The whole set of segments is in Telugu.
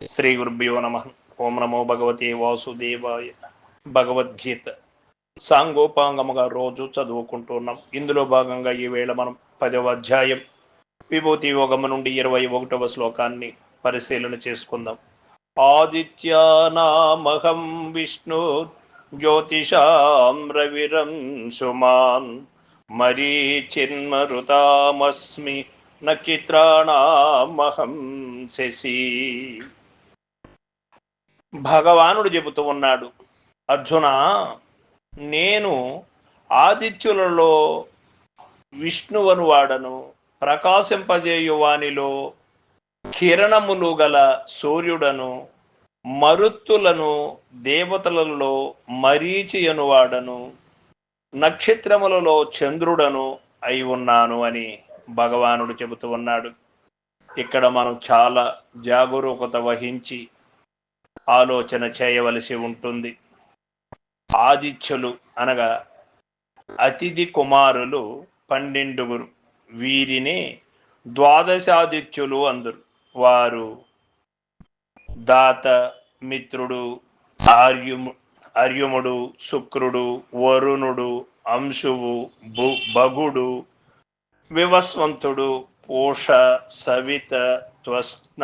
శ్రీ గురుభ్యో నమ. ఓం నమో భగవతే వాసుదేవాయ. భగవద్గీత సాంగోపాంగముగా రోజు చదువుకుంటున్నాం. ఇందులో భాగంగా ఈవేళ మనం 10వ అధ్యాయం విభూతి యోగము నుండి 21వ శ్లోకాన్ని పరిశీలన చేసుకుందాం. ఆదిత్యానామహం విష్ణు జ్యోతిషాం రవిరం సుమాన్ మరీచిన్మరుతామస్మి నక్షత్రాణామహం శశి. భగవానుడు చెబుతూ ఉన్నాడు, అర్జున, నేను ఆదిత్యులలో విష్ణువను వాడను, ప్రకాశింపజేయువానిలో కిరణములు గల సూర్యుడను, మరుత్తులను దేవతలలో మరీచియను వాడను, నక్షత్రములలో చంద్రుడను అయి ఉన్నాను అని భగవానుడు చెబుతూ ఉన్నాడు. ఇక్కడ మనం చాలా జాగరూకత వహించి ఆలోచన చేయవలసి ఉంటుంది. ఆదిత్యులు అనగా అతిథి కుమారులు 12. వీరిని ద్వాదశాదిత్యులు అందరు. వారు దాత, మిత్రుడు, అర్యుముడు, శుక్రుడు, వరుణుడు, అంశువు, భగుడు, వివస్వంతుడు, పూష, సవిత, త్వస్న,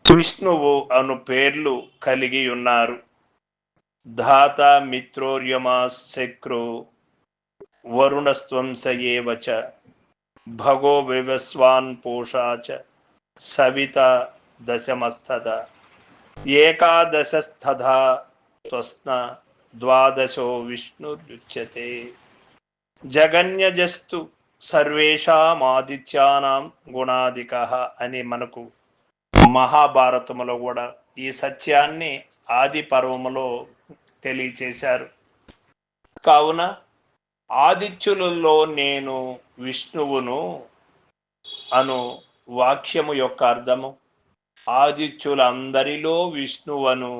విష్ణువు అను పేర్లు కలిగి ఉన్నారు. ధాత మిత్రోర్యమా శక్రు వరుణస్త్వంసయేవచ భగో వివస్వాన్ పూషాచ సవిత దశమస్తద ఏకాదశస్తథా త్వస్న ద్వాదశో విష్ణుర్యుచ్యతే. జగన్యజస్తు సర్వేషామాదిత్యానాం గుణాదికః అని మనకు మహాభారతములో కూడా ఈ సత్యాన్ని ఆది పర్వములో తెలియచేశారు. కావున ఆదిత్యులలో నేను విష్ణువును అను వాక్యము యొక్క అర్థము, ఆదిత్యులందరిలో విష్ణువను,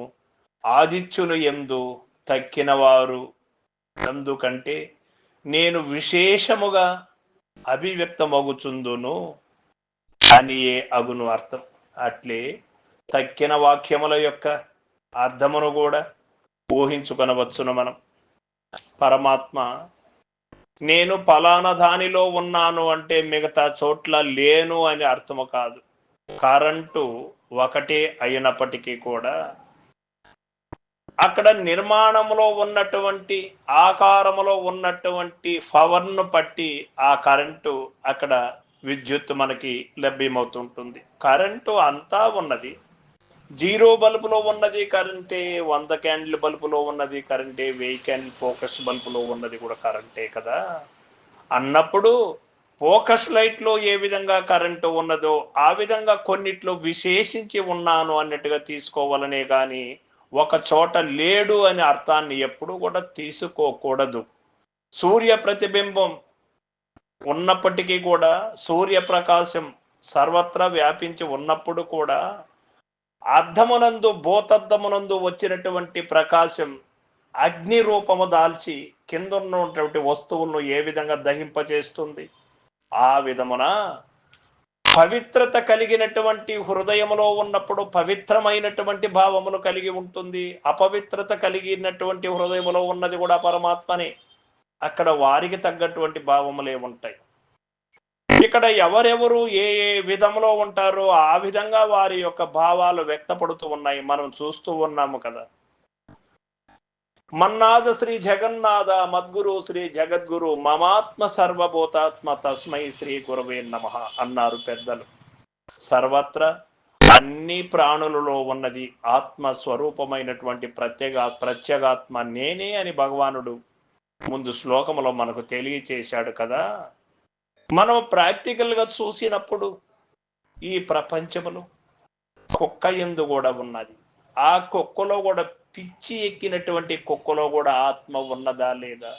ఆదిత్యులు ఎందు తక్కినవారు, ఎందుకంటే నేను విశేషముగా అభివ్యక్తమగుచుందును అని అగును అర్థం. అట్లే తక్కిన వాక్యముల యొక్క అర్థమును కూడా ఊహించుకొనవచ్చును మనం. పరమాత్మ నేను ఫలానా దానిలో ఉన్నాను అంటే మిగతా చోట్ల లేను అని అర్థము కాదు. కరెంటు ఒకటే అయినప్పటికీ కూడా అక్కడ నిర్మాణంలో ఉన్నటువంటి ఆకారములో ఉన్నటువంటి పవర్ను బట్టి ఆ కరెంటు అక్కడ విద్యుత్ మనకి లభ్యమవుతుంటుంది. కరెంటు అంతా ఉన్నది. 0 బల్బులో ఉన్నది కరెంటే, 100 క్యాండిల్ బల్బులో ఉన్నది కరెంటే, 1000 క్యాండిల్ ఫోకస్ బల్బులో ఉన్నది కూడా కరెంటే కదా. అన్నప్పుడు ఫోకస్ లైట్లో ఏ విధంగా కరెంటు ఉన్నదో ఆ విధంగా కొన్నిట్లో విశేషించి ఉన్నాను అన్నట్టుగా తీసుకోవాలనే కానీ ఒక చోట లేడు అనే అర్థాన్ని ఎప్పుడు కూడా తీసుకోకూడదు. సూర్య ప్రతిబింబం ఉన్నప్పటికీ కూడా, సూర్యప్రకాశం సర్వత్రా వ్యాపించి ఉన్నప్పుడు కూడా అర్థమునందు, భూతద్దమునందు వచ్చినటువంటి ప్రకాశం అగ్ని రూపము దాల్చి కింద ఉన్నటువంటి వస్తువులను ఏ విధంగా దహింపజేస్తుంది, ఆ విధమున పవిత్రత కలిగినటువంటి హృదయములో ఉన్నప్పుడు పవిత్రమైనటువంటి భావములు కలిగి ఉంటుంది. అపవిత్రత కలిగినటువంటి హృదయములో ఉన్నది కూడా పరమాత్మనే. అక్కడ వారికి తగ్గటువంటి భావములే ఉంటాయి. ఇక్కడ ఎవరెవరు ఏ ఏ విధంలో ఉంటారో ఆ విధంగా వారి యొక్క భావాలు వ్యక్తపడుతూ ఉన్నాయి, మనం చూస్తూ ఉన్నాము కదా. మన్నాద శ్రీ జగన్నాథ మద్గురు శ్రీ జగద్గురు మమాత్మ సర్వభూతాత్మ తస్మై శ్రీ గురవే నమః అన్నారు పెద్దలు. సర్వత్రా అన్ని ప్రాణులలో ఉన్నది ఆత్మ స్వరూపమైనటువంటి ప్రత్యేగాత్మ నేనే అని భగవానుడు ముందు శ్లోకములో మనకు తెలియచేశాడు కదా. మనం ప్రాక్టికల్గా చూసినప్పుడు ఈ ప్రపంచములో కుక్క ఎందు కూడా ఉన్నది. ఆ కుక్కలో కూడా పిచ్చి ఎక్కినటువంటి కుక్కలో కూడా ఆత్మ ఉన్నదా లేదా?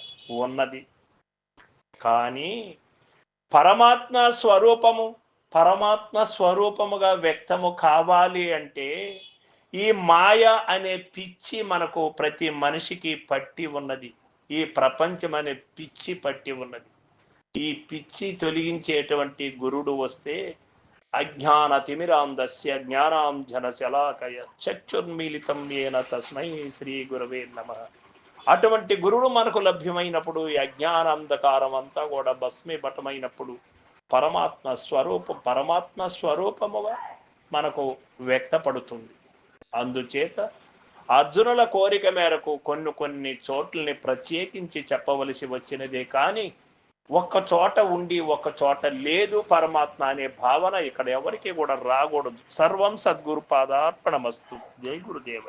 ఉన్నది. కానీ పరమాత్మ స్వరూపముగా వ్యక్తము కావాలి అంటే ఈ మాయ అనే పిచ్చి మనకు ప్రతి మనిషికి పట్టి ఉన్నది. ఈ ప్రపంచం అనే పిచ్చి పట్టి ఉన్నది. ఈ పిచ్చి తొలగించేటువంటి గురుడు వస్తే అజ్ఞానతిమిరాంధస్య జ్ఞానాంజనశలాకయ చక్షుర్మీలితం ఏన తస్మై శ్రీ గురవే నమః. అటువంటి గురుడు మనకు లభ్యమైనప్పుడు ఈ అజ్ఞానాంధకారం అంతా కూడా భస్మీభటమైనప్పుడు పరమాత్మ స్వరూపముగా మనకు వ్యక్తపడుతుంది. అందుచేత అర్జునుల కోరిక మేరకు కొన్ని చోట్లని ప్రత్యేకించి చెప్పవలసి వచ్చినదే కానీ ఒక్క చోట ఉండి ఒక్క చోట లేదు పరమాత్మ అనే భావన ఇక్కడ ఎవరికి కూడా రాకూడదు. సర్వం సద్గురు పాదార్పణమస్తు. జై గురుదేవ.